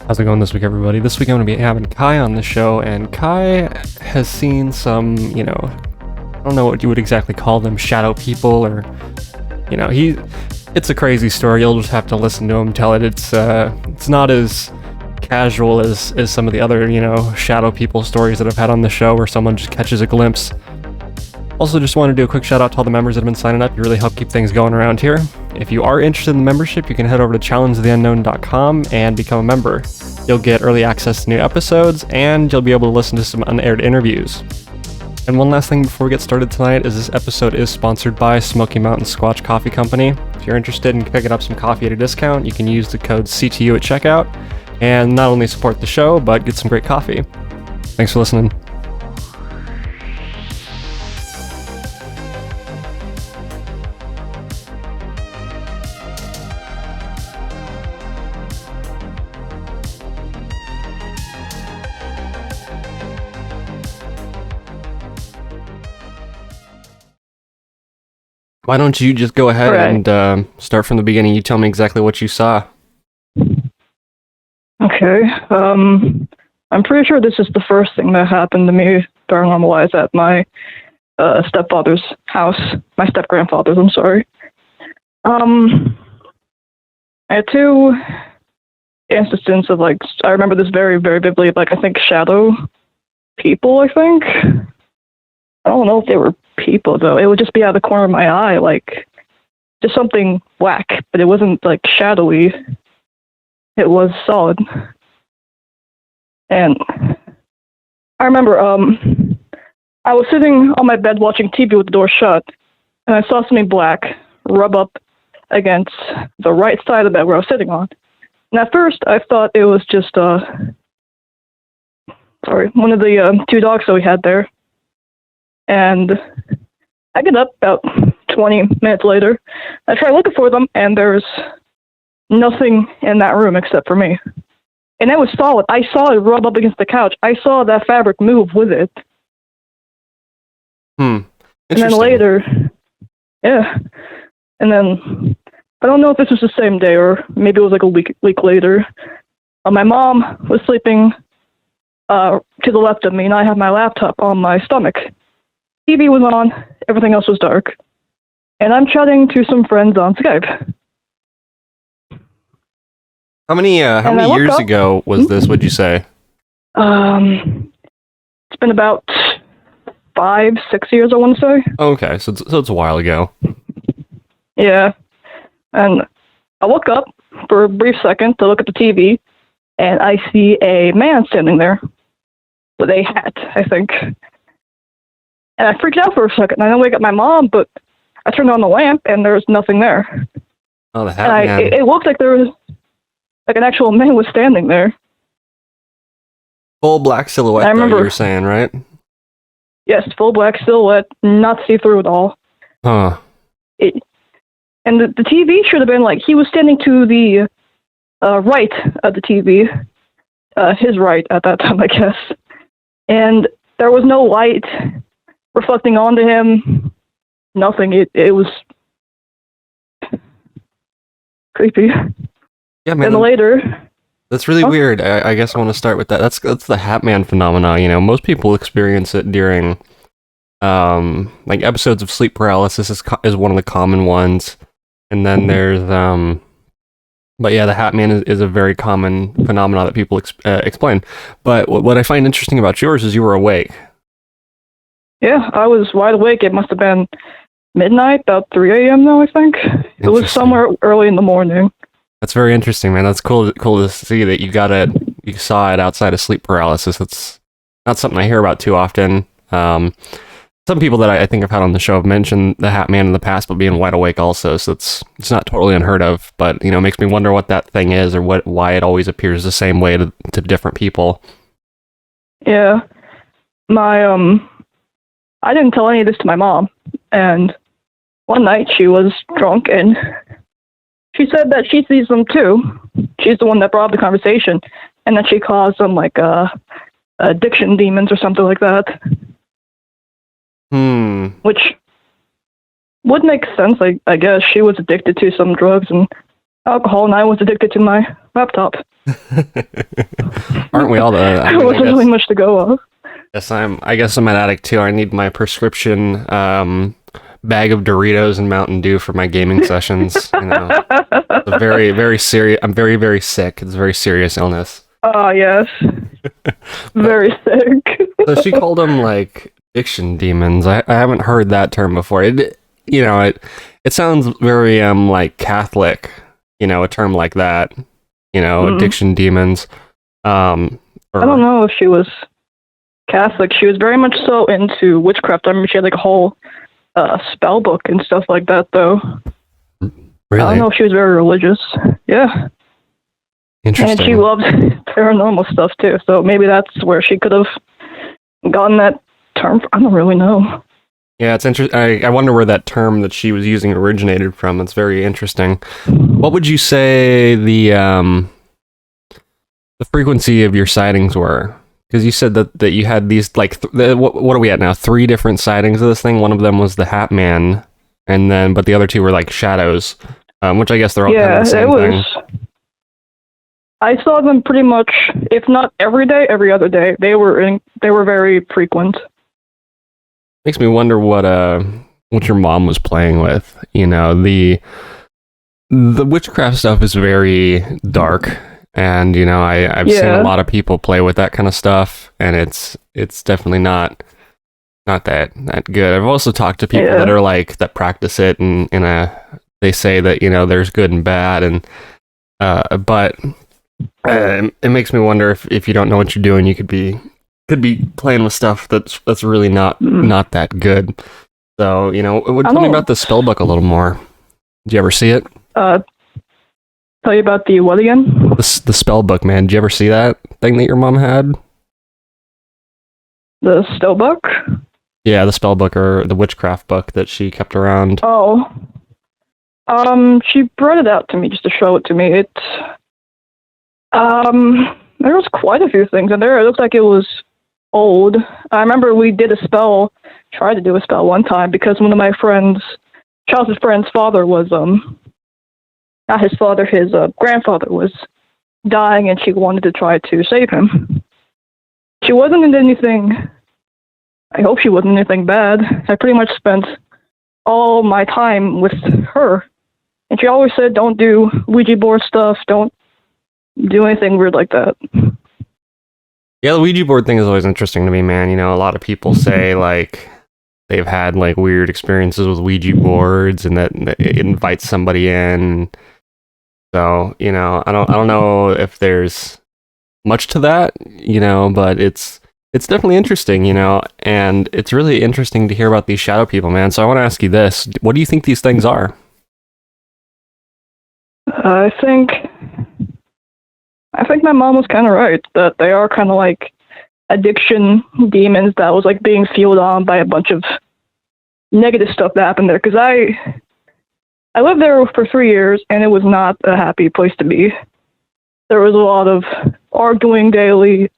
How's it going this week, everybody? This week I'm going to be having Kai on the show, and Kai has seen some, I don't know what you would exactly call them, shadow people, or, it's a crazy story. You'll just have to listen to him tell it. It's not as casual as some of the other, shadow people stories that I've had on the show where someone just catches a glimpse. Also, just want to do a quick shout out to all the members that have been signing up. You really help keep things going around here. If you are interested in the membership, you can head over to challengeoftheunknown.com and become a member. You'll get early access to new episodes, and you'll be able to listen to some unaired interviews. And one last thing before we get started tonight is this episode is sponsored by Smoky Mountain Squatch Coffee Company. If you're interested in picking up some coffee at a discount, you can use the code CTU at checkout, and not only support the show, but get some great coffee. Thanks for listening. Why don't you just go ahead and start from the beginning? You tell me exactly what you saw. Okay. I'm pretty sure this is the first thing that happened to me paranormal-wise at my stepfather's house. My step-grandfather's, I'm sorry. I had two instances of, I remember this very, very vividly, I think shadow people, I think. I don't know if they were people, though. It would just be out of the corner of my eye, just something whack, but it wasn't, shadowy. It was solid. And I remember, I was sitting on my bed watching TV with the door shut, and I saw something black rub up against the right side of the bed where I was sitting on. And at first, I thought it was just, one of the two dogs that we had there. And I get up about 20 minutes later. I try looking for them, and there's nothing in that room except for me. And it was solid. I saw it rub up against the couch. I saw that fabric move with it. And then later, yeah. And then, I don't know if this was the same day, or maybe it was a week later. My mom was sleeping to the left of me, and I had my laptop on my stomach. TV was on, everything else was dark, and I'm chatting to some friends on Skype. How many years ago was this, would you say? It's been about 5-6 years, I want to say. Okay, so it's a while ago. Yeah, and I woke up for a brief second to look at the TV, and I see a man standing there with a hat, I think. And I freaked out for a second. I didn't wake up my mom, but I turned on the lamp, and there was nothing there. Oh, the hat man. It looked like there was, an actual man was standing there. Full black silhouette, I remember, you were saying, right? Yes, full black silhouette, not see-through at all. Huh. And the TV should have been, he was standing to the right of the TV. His right at that time, I guess. And there was no light reflecting onto him, nothing. It was creepy. Yeah, man. And later, that's really weird. I guess I want to start with that. That's the Hat Man phenomena. Most people experience it during, episodes of sleep paralysis is one of the common ones, and then there's But yeah, the Hat Man is a very common phenomenon that people explain. But what I find interesting about yours is you were awake. Yeah, I was wide awake. It must have been midnight, about 3 a.m. though, I think. It was somewhere early in the morning. That's very interesting, man. That's cool to see that you saw it outside of sleep paralysis. That's not something I hear about too often. Some people that I think I've had on the show have mentioned the Hat Man in the past, but being wide awake also, so it's not totally unheard of, but it makes me wonder what that thing is, or why it always appears the same way to different people. Yeah. I didn't tell any of this to my mom, and one night she was drunk, and she said that she sees them too. She's the one that brought up the conversation, and that she calls them addiction demons or something like that. Which would make sense, I guess. She was addicted to some drugs, and alcohol, and I was addicted to my laptop. Aren't we all? I There mean, wasn't really much to go off. I guess I'm an addict too. I need my prescription bag of Doritos and Mountain Dew for my gaming sessions. You know, it's a very, very serious. I'm very, very sick. It's a very serious illness. Yes. Very sick. So she called them like addiction demons. I haven't heard that term before. It sounds very like Catholic. You know, a term like that. You know, addiction demons. I don't know if she was Catholic. She was very much so into witchcraft. I mean, she had like a whole spell book and stuff like that, though. Really? I don't know if she was very religious. Yeah. Interesting. And she loved paranormal stuff too, so maybe that's where she could have gotten that term from. I don't really know. Yeah, it's interesting. I wonder where that term that she was using originated from. It's very interesting. What would you say the frequency of your sightings were? Because you said that you had these like what are we at now? 3 different sightings of this thing. One of them was the Hat Man, and then but the other 2 were like shadows, which I guess they're all kind of the same thing. I saw them pretty much, if not every day, every other day. They were very frequent. Makes me wonder what your mom was playing with. You know, the witchcraft stuff is very dark, and you know I've seen a lot of people play with that kind of stuff, and it's definitely not that good. I've also talked to people that are like that practice it, and they say that you know there's good and bad, and but it makes me wonder if you don't know what you're doing, you could be playing with stuff that's really not that good. So you know, tell me about the spell book a little more. Did you ever see it? Tell you about the what again? The spell book, man. Did you ever see that thing that your mom had? The spell book? Yeah, the spell book or the witchcraft book that she kept around. Oh. She brought it out to me just to show it to me. There was quite a few things in there. It looked like it was old. I remember we tried to do a spell one time because one of my Charles's friend's father was, not his father, his grandfather was dying, and she wanted to try to save him. She wasn't into anything, I hope she wasn't anything bad. I pretty much spent all my time with her, and she always said, don't do Ouija board stuff, don't do anything weird like that. Yeah, the Ouija board thing is always interesting to me, man. You know, a lot of people say, like, they've had, like, weird experiences with Ouija boards, and that it invites somebody in. So, you know, I don't know if there's much to that, you know, but it's definitely interesting, you know, and it's really interesting to hear about these shadow people, man. So I want to ask you this. What do you think these things are? I think my mom was kind of right, that they are kind of like addiction demons that was like being fueled on by a bunch of negative stuff that happened there. Because I lived there for 3 years, and it was not a happy place to be. There was a lot of arguing daily.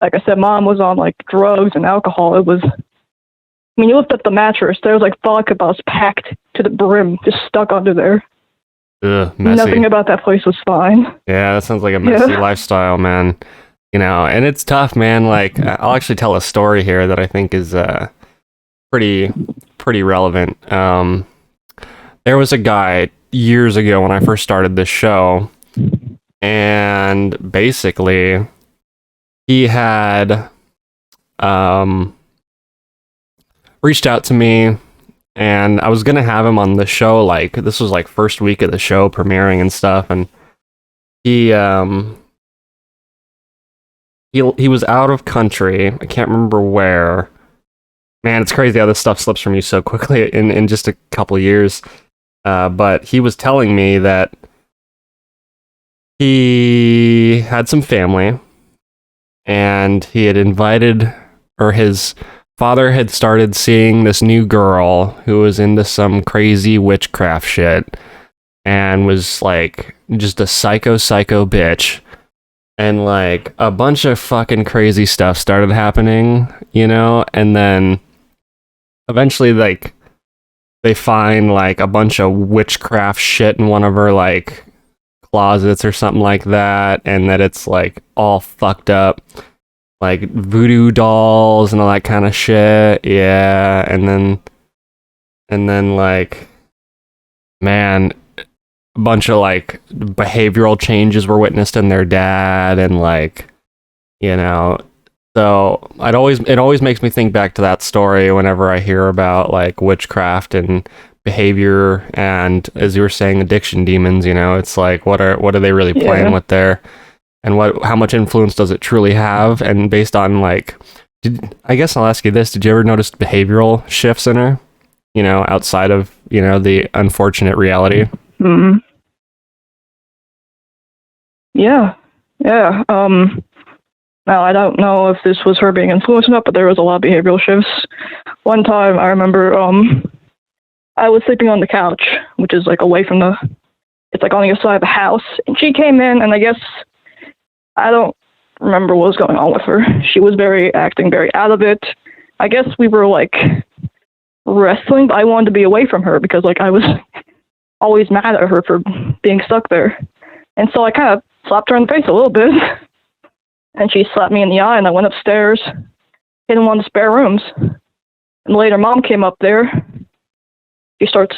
Like I said, mom was on like drugs and alcohol. You looked at the mattress, there was like vodka bottles packed to the brim, just stuck under there. Ugh, messy. Nothing about that place was fine. Yeah, that sounds like a messy lifestyle, man. You know, and it's tough, man. Like, I'll actually tell a story here that I think is pretty relevant. There was a guy years ago when I first started this show, and basically he had reached out to me, and I was gonna have him on the show. Like, this was like first week of the show premiering and stuff, and he was out of country. I can't remember where. Man, it's crazy how this stuff slips from you so quickly in just a couple of years. But he was telling me that he had some family, and he had invited, or his father had started seeing this new girl who was into some crazy witchcraft shit, and was like just a psycho bitch. And like a bunch of fucking crazy stuff started happening, you know, and then eventually like they find like a bunch of witchcraft shit in one of her like closets or something like that, and that it's like all fucked up, like voodoo dolls and all that kind of shit. Yeah, and then like, man, a bunch of like behavioral changes were witnessed in their dad, and like, you know, so it always makes me think back to that story whenever I hear about like witchcraft and behavior, and as you were saying, addiction demons. It's like, what are they really playing with there, and how much influence does it truly have? And based on like, I guess I'll ask you this: did you ever notice behavioral shifts in her? Outside of the unfortunate reality. Mm-hmm. Yeah. Now, I don't know if this was her being influenced or not, but there was a lot of behavioral shifts. One time, I remember I was sleeping on the couch, which is like away from it's like on the other side of the house, and she came in, and I guess, I don't remember what was going on with her. She was acting very out of it. I guess we were like wrestling, but I wanted to be away from her because like I was always mad at her for being stuck there. And so I kind of slapped her in the face a little bit. And she slapped me in the eye, and I went upstairs, hid in one of the spare rooms. And later, Mom came up there. She starts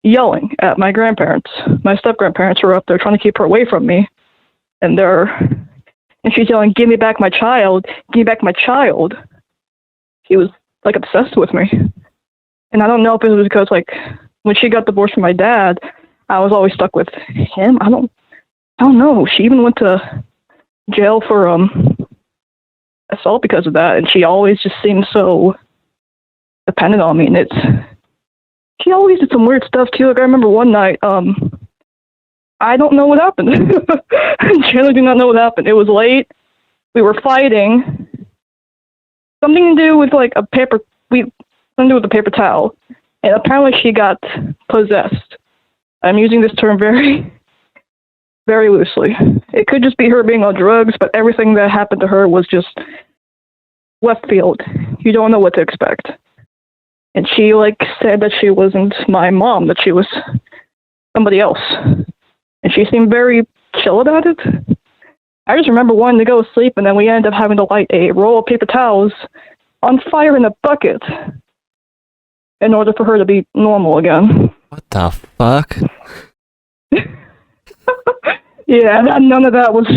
yelling at my grandparents. My step-grandparents were up there trying to keep her away from me. And she's yelling, "Give me back my child! Give me back my child!" She was like obsessed with me. And I don't know if it was because like when she got divorced from my dad, I was always stuck with him. I don't know. She even went to jail for assault because of that, and she always just seemed so dependent on me. And she always did some weird stuff too. Like I remember one night, I don't know what happened. I generally do not know what happened. It was late. We were fighting. Something to do with like something to do with a paper towel. And apparently she got possessed. I'm using this term very, very loosely. It could just be her being on drugs, but everything that happened to her was just left field. You don't know what to expect. And she like said that she wasn't my mom, that she was somebody else. And she seemed very chill about it. I just remember wanting to go to sleep, and then we ended up having to light a roll of paper towels on fire in a bucket in order for her to be normal again. What the fuck? Yeah, none of that was...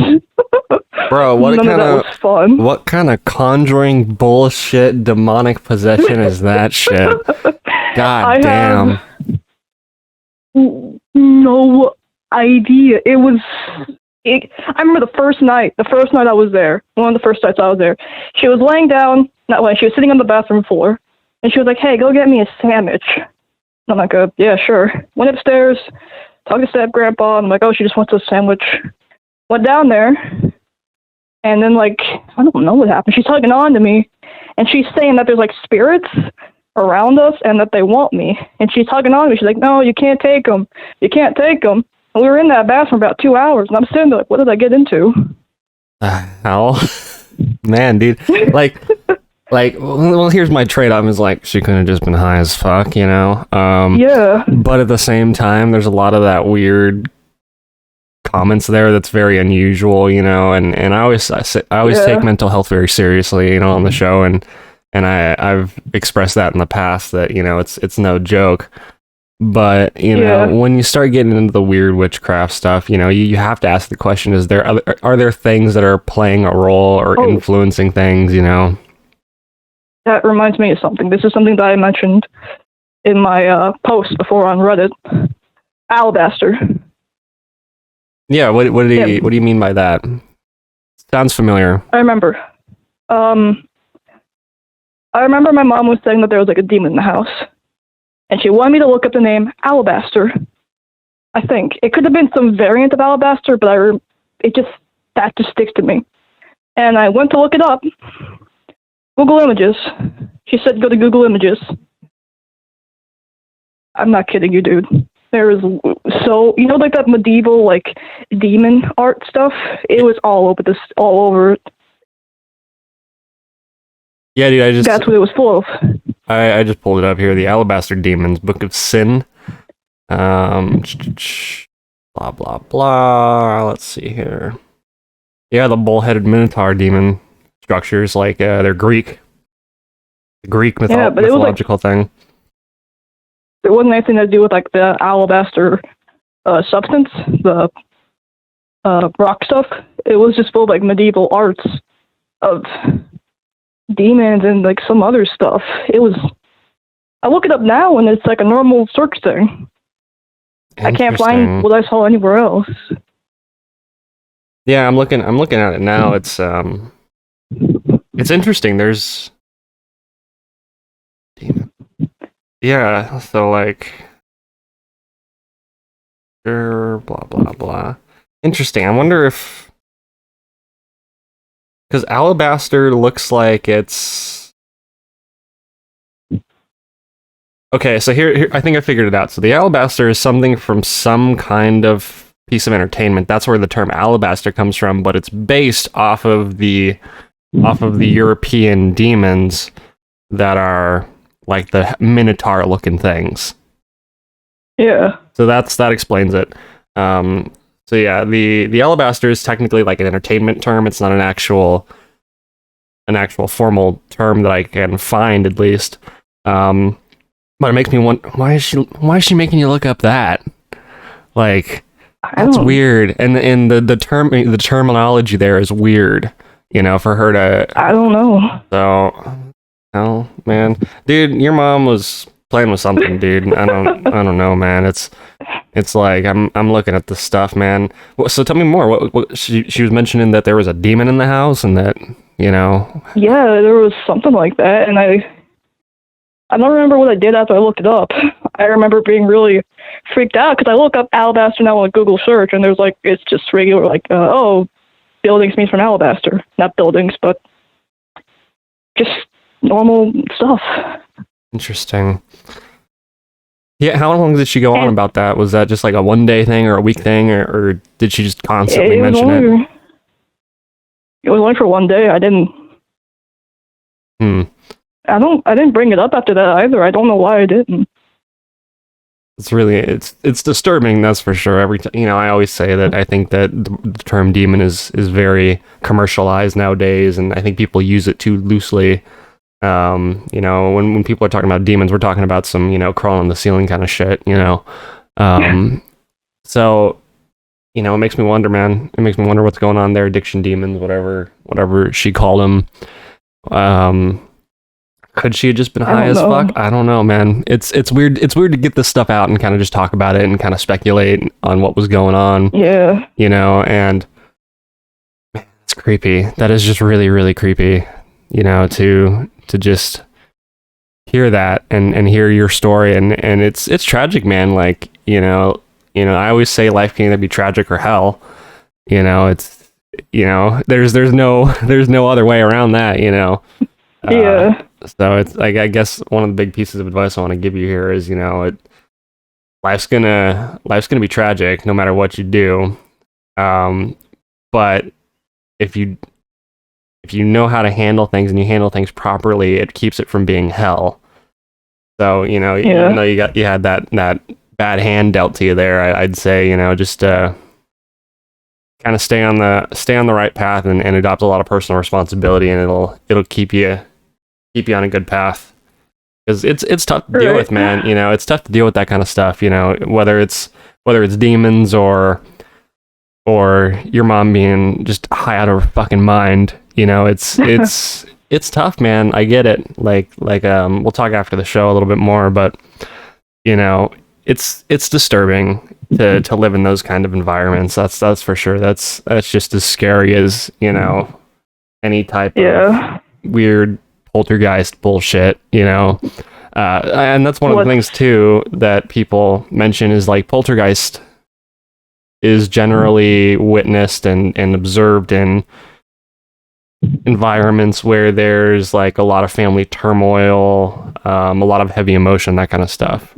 Bro, what kind of conjuring bullshit demonic possession is that shit? God damn. No idea. I remember the first night I was there, one of the first nights I was there, she was laying down, she was sitting on the bathroom floor, and she was like, "Hey, go get me a sandwich." And I'm like, "Yeah, sure." Went upstairs, talked to step-grandpa, and I'm like, "Oh, she just wants a sandwich." Went down there, and then, like, I don't know what happened. She's hugging on to me, and she's saying that there's, like, spirits around us and that they want me. And she's hugging on to me. She's like, "No, you can't take them. You can't take them." And we were in that bathroom about 2 hours, and I'm sitting there like, what did I get into? Hell? Man, dude. Well, here's my trade-off is like, she could have just been high as fuck, Yeah. But at the same time, there's a lot of that weird comments there that's very unusual, and I always take mental health very seriously, on the show, and I've expressed that in the past that, it's no joke. But, when you start getting into the weird witchcraft stuff, you have to ask the question, are there things that are playing a role or influencing things, That reminds me of something. This is something that I mentioned in my post before on Reddit. Alabaster. Yeah, what do you mean by that? Sounds familiar. I remember. I remember my mom was saying that there was like a demon in the house. And she wanted me to look up the name Alabaster. I think. It could have been some variant of Alabaster, but that just sticks to me. And I went to look it up. Google Images. She said go to Google Images. I'm not kidding you, dude. There is like that medieval like demon art stuff? It was all over it. Yeah, dude, that's what it was full of. I just pulled it up here. The Alabaster Demons, Book of Sin. Lost blah blah blah. Let's see here. Yeah, the bull-headed minotaur demon structures, like they're Greek. The Greek mythological thing. It wasn't anything to do with like the alabaster substance, the rock stuff. It was just full of like medieval arts of demons and like some other stuff. It was. I look it up now and it's like a normal search thing. I can't find what I saw anywhere else. Yeah, I'm looking at it now. It's interesting. There's demon. Yeah, so like blah blah blah. Interesting. I wonder if because alabaster looks like it's okay. So here, I think I figured it out. So the alabaster is something from some kind of piece of entertainment. That's where the term alabaster comes from, but it's based off of the European demons that are like the minotaur looking things. Yeah. So that explains it. So yeah, the alabaster is technically like an entertainment term. It's not an actual formal term that I can find, at least. But it makes me wonder, why is she making you look up that? Like, that's weird. And the terminology there is weird, for her to. I don't know. So, oh man, dude, your mom was playing with something, dude. I don't know, man. It's like I'm looking at this stuff, man. So tell me more. What she was mentioning that there was a demon in the house, and that Yeah, there was something like that, and I don't remember what I did after I looked it up. I remember being really freaked out because I look up alabaster now on Google search, and there's like it's just regular buildings made from alabaster, not buildings, but just normal stuff. Interesting. Yeah, how long did she go on about that? Was that just like a one-day thing or a week thing, or did she just constantly mention it? It was only for one day. I didn't. I didn't bring it up after that either. I don't know why I didn't. It's disturbing, that's for sure. Every time, I always say that I think that the term demon is very commercialized nowadays, and I think people use it too loosely. When people are talking about demons, we're talking about some, crawling on the ceiling kind of shit, So, it makes me wonder, man. It makes me wonder what's going on there. Addiction demons, whatever she called them. Could she have just been high as fuck? I don't know, man. It's weird. It's weird to get this stuff out and kind of just talk about it and kind of speculate on what was going on. Yeah. And man, it's creepy. That is just really, really creepy. To just hear that and hear your story and it's tragic, man. Like, I always say life can either be tragic or hell. It's there's no other way around that, Yeah. So it's like, I guess one of the big pieces of advice I want to give you here is, life's gonna be tragic no matter what you do. But if you know how to handle things and you handle things properly, it keeps it from being hell. So, even though you had that bad hand dealt to you there, I'd say, just kind of stay on the right path and adopt a lot of personal responsibility, and it'll keep you on a good path. Because it's tough to deal with, man. It's tough to deal with that kind of stuff, whether it's demons or your mom being just high out of her fucking mind. It's tough, man. I get it. Like we'll talk after the show a little bit more, but it's disturbing to live in those kind of environments. That's for sure. That's just as scary as any type of weird poltergeist bullshit. And that's one of the things too that people mention is like poltergeist is generally witnessed and observed in environments where there's like a lot of family turmoil, a lot of heavy emotion, that kind of stuff.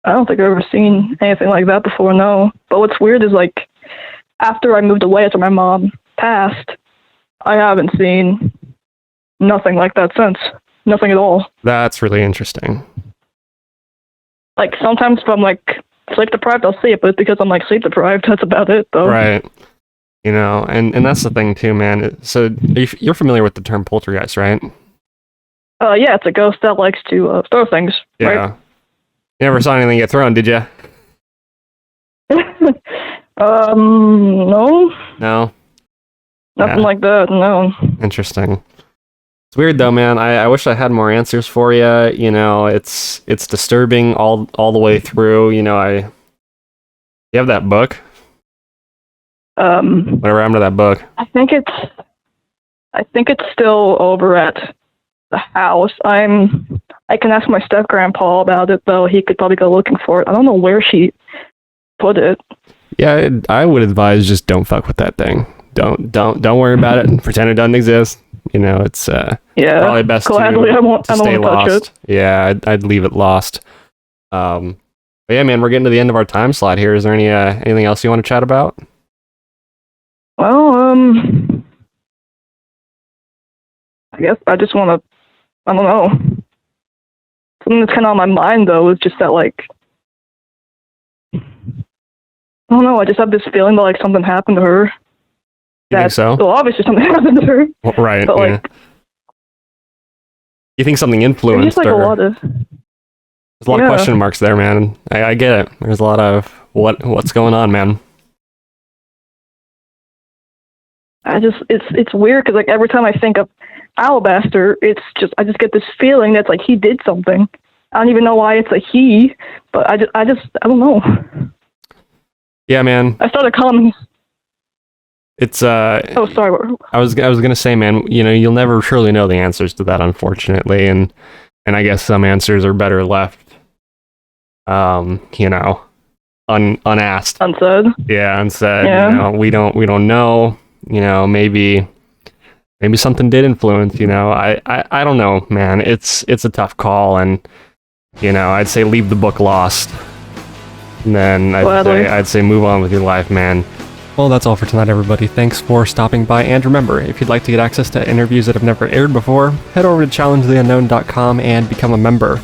I don't think I've ever seen anything like that before, no. But what's weird is like after I moved away, after my mom passed, I haven't seen nothing like that since. Nothing at all. That's really interesting. Like sometimes if I'm like sleep deprived, I'll see it, but because I'm like sleep deprived, that's about it, though. Right. You know, and that's the thing too, man. So you're familiar with the term poltergeist, right? Yeah, it's a ghost that likes to throw things. Yeah. Right? You never saw anything get thrown, did you? No. No. Nothing like that. No. Interesting. It's weird though, man. I wish I had more answers for you. You know, it's disturbing all the way through. You know, you have that book. Whatever happened to that book? I think it's still over at the house. I can ask my step grandpa about it though. He could probably go looking for it. I don't know where she put it. Yeah, I would advise just don't fuck with that thing. Don't worry about it and pretend it doesn't exist. You know, it's probably best gladly, to stay lost. Yeah, I'd leave it lost. But yeah, man, we're getting to the end of our time slot here. Is there anything else you want to chat about? Well, I guess I just want to, I don't know. Something that's kind of on my mind, though, is just that, like, I don't know, I just have this feeling that, like, something happened to her. You think so? Well, obviously something happened to her. Well, right, but, like, you think something influenced like her? There's a lot of question marks there, man. I get it. There's a lot of what's going on, man. It's weird because like every time I think of Alabaster, I just get this feeling that's like he did something. I don't even know why it's a he, but I don't know. Yeah, man. I started calling. It's Oh, sorry. I was gonna say, man. You know, you'll never truly know the answers to that, unfortunately, and I guess some answers are better left, you know, unasked, unsaid. Yeah, unsaid. Yeah. You know, we don't know. You know, maybe something did influence. You know, I don't know, man. It's a tough call, and you know, I'd say leave the book lost. And then I'd say move on with your life, man. Well, that's all for tonight, everybody. Thanks for stopping by, and remember, if you'd like to get access to interviews that have never aired before, head over to challengetheunknown.com and become a member.